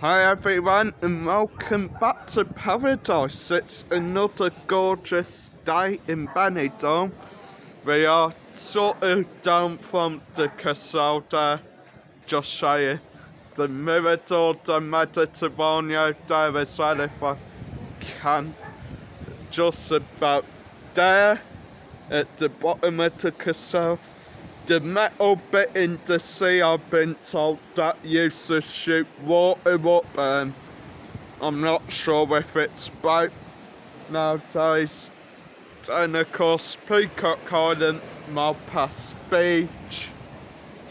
Hi everyone and welcome back to Paradise. It's another gorgeous day in Benidorm. We are sort of down from the castle there, just saying. The Mirador, the Mediterranean there as well if I can. Just about there at the bottom of the castle. The metal bit in the sea, I've been told that used to shoot water up. I'm not sure if it's broke nowadays. And of course, Peacock Island, Malpass Beach,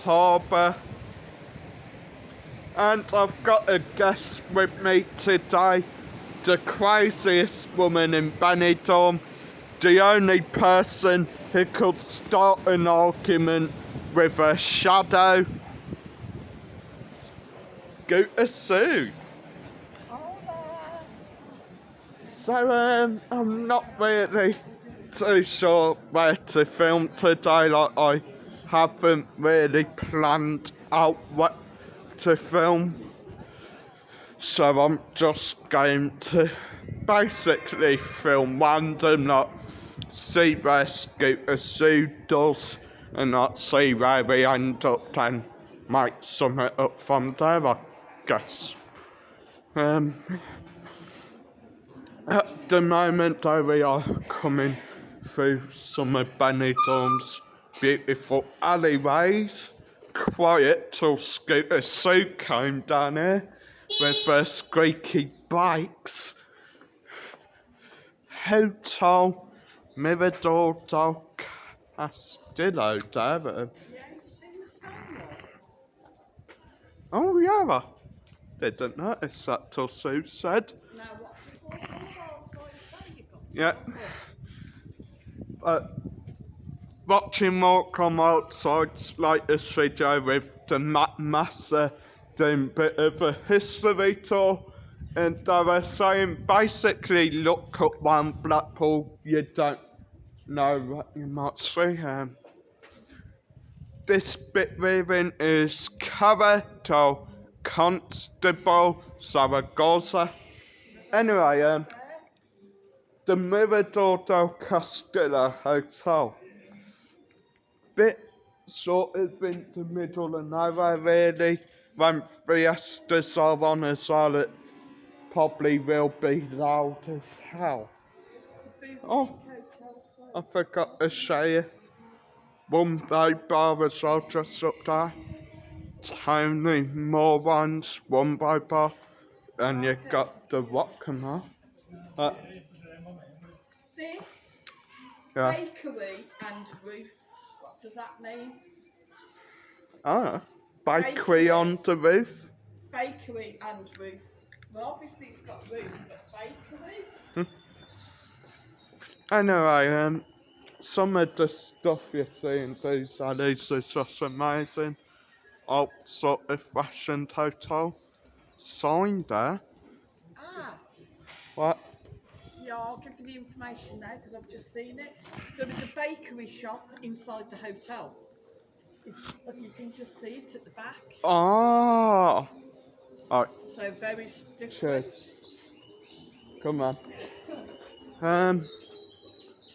Harbour. And I've got a guest with me today, the craziest woman in Benidorm, the only person who could start an argument with a shadow. Scooter Sue. So I'm not really too sure where to film today. Like I haven't really planned out what to film. So I'm just going to basically film random, like see where Scooter Sue does, and not see where we end up, then make something up from there, I guess. At the moment though, we are coming through some of Benidorm's beautiful alleyways. Quiet till Scooter Sue came down here with her squeaky bikes. Hotel Mirador del Castillo there. Oh yeah, I didn't notice that till Sue said. Yeah. Watching more come outside latest video with the Massa doing a bit of a history tour, and they were saying basically look at one Blackpool, you don't know what you might see. This bit we're in is Carretto Constable Zaragoza. Anyway, the Mirador del Castillo Hotel. Bit sort of in the middle of nowhere really. When fiestas are on as well, it probably will be loud as hell. Oh, I forgot to show you. One bar as well just up there. Tiny more ones, one bar. And you've got the Waccamaw. This Yeah. bakery and roof, what does that mean? Bakery on the roof. Bakery and roof. Well, obviously it's got roof, but bakery? Anyway, some of the stuff you see in these alleys is just amazing. Old sort of fashioned hotel. Sign there. Ah, What? yeah, I'll give you the information now because I've just seen it. There is a bakery shop inside the hotel. Look, you can just see it at the back. Oh. Alright, So very different. cheers. Come on.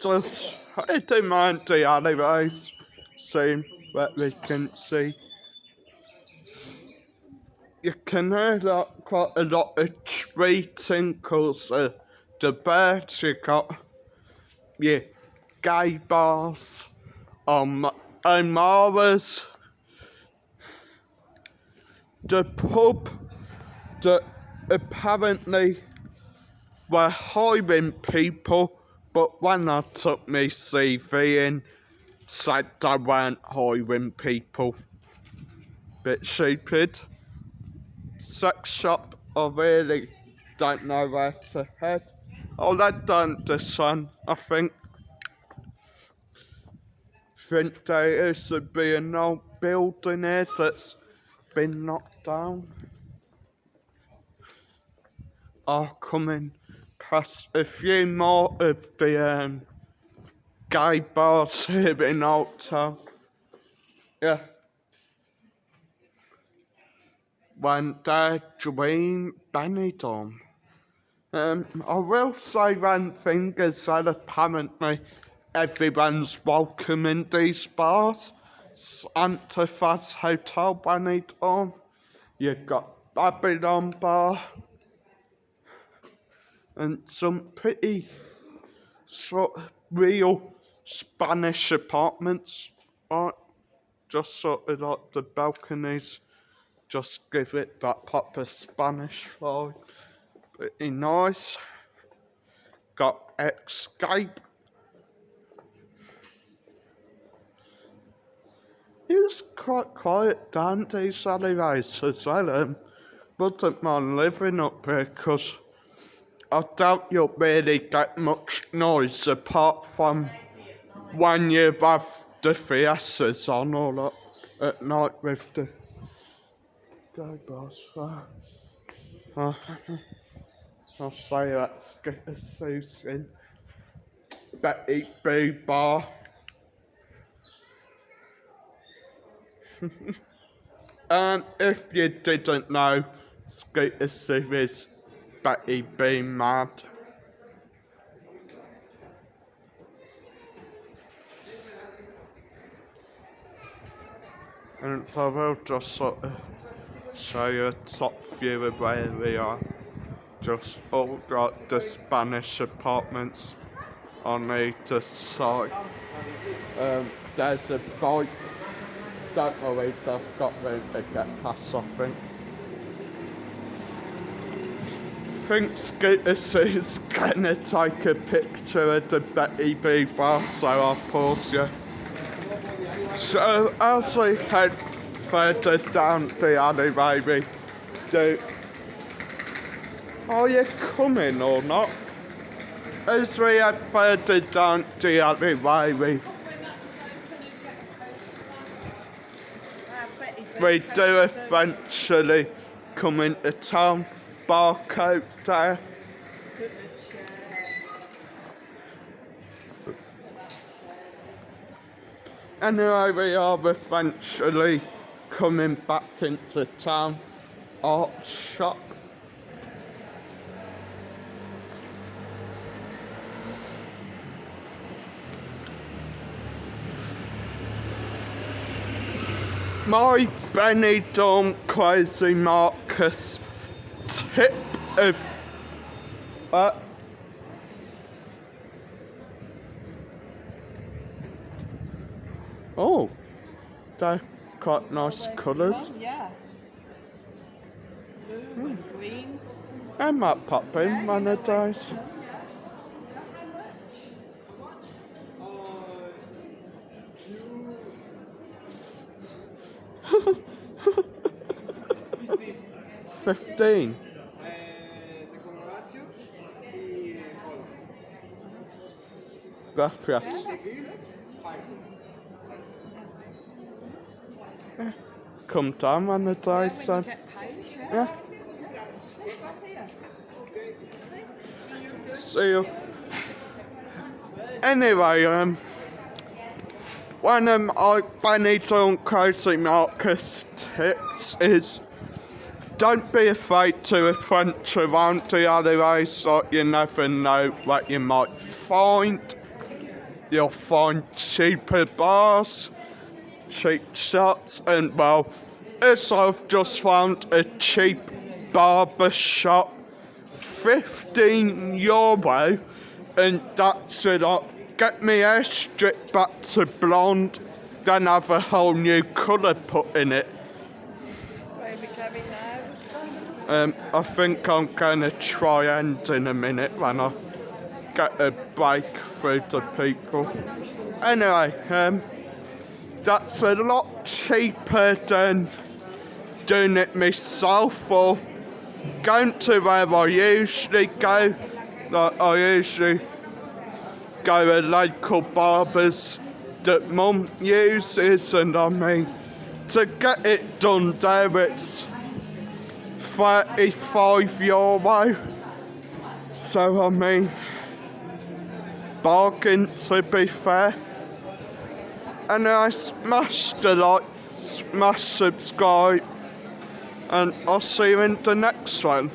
Just, I don't mind the alleyways. See what we can see. You can hear quite a lot of tree tinkles. The birds, you got your gay bars, O'Mara's, the pub that apparently were hiring people, but when I took my CV in, said they weren't hiring people. Bit stupid. Sex shop, I really don't know where to head. I'll head down the Sun, I think. Think there used to be an old building here that's been knocked down. Are coming past a few more of the gay bars here in Old Town. Yeah. went their dream Benidorm. I will say one thing is that apparently everyone's welcome in these bars. Santa Faz Hotel Benidorm. You've got Babylon Bar and some pretty sort of real Spanish apartments, right? Just sort of like the balconies, just give it that proper Spanish vibe. Pretty nice. Got Escape. It was quite quiet down these alleyways as well. Wouldn't mind living up here because I doubt you'll really get much noise apart from when you have the fiestas on or that at night with the go bars. I'll say let's get a Susan. Betty B Bar. And if you didn't know, Scooter Sue is Betty B Mad. And I will just sort of show you a top view of where we are. Just all got the Spanish apartments on either side. There's a bike. Don't worry, I've got room to get past, I think. Scooter Sue's gonna take a picture of the Betty B bar, so I'll pause you. So as we head further down the alleyway, we do. Are you coming or not? As we head further down the alleyway, we do eventually come into town. Barcode there. Anyway, we are eventually coming back into town. Art shop. My Benidorm Crazy Marcus tip of oh, they're quite nice colours. Yeah. Blue and greens. I might pop in one of those. $15. Gracias. Come down one of those, son. Yeah. See you. Anyway, one of my Benidorm Crazy Marcus tips is don't be afraid to venture around the alleyways, so you never know what you might find. You'll find cheaper bars, cheap shops, and well, as I've just found a cheap barber shop, €15, and that's it. Get me hair stripped back to blonde, then have a whole new colour put in it. Where are we going now? I think I'm gonna try end in a minute when I get a break through the people. Anyway, that's a lot cheaper than doing it myself or going to where I usually go. Like I usually go to local barbers that Mum uses, and I mean, to get it done there, it's €35. So I mean, bargain to be fair. And I smash the like, smash subscribe, and I'll see you in the next one.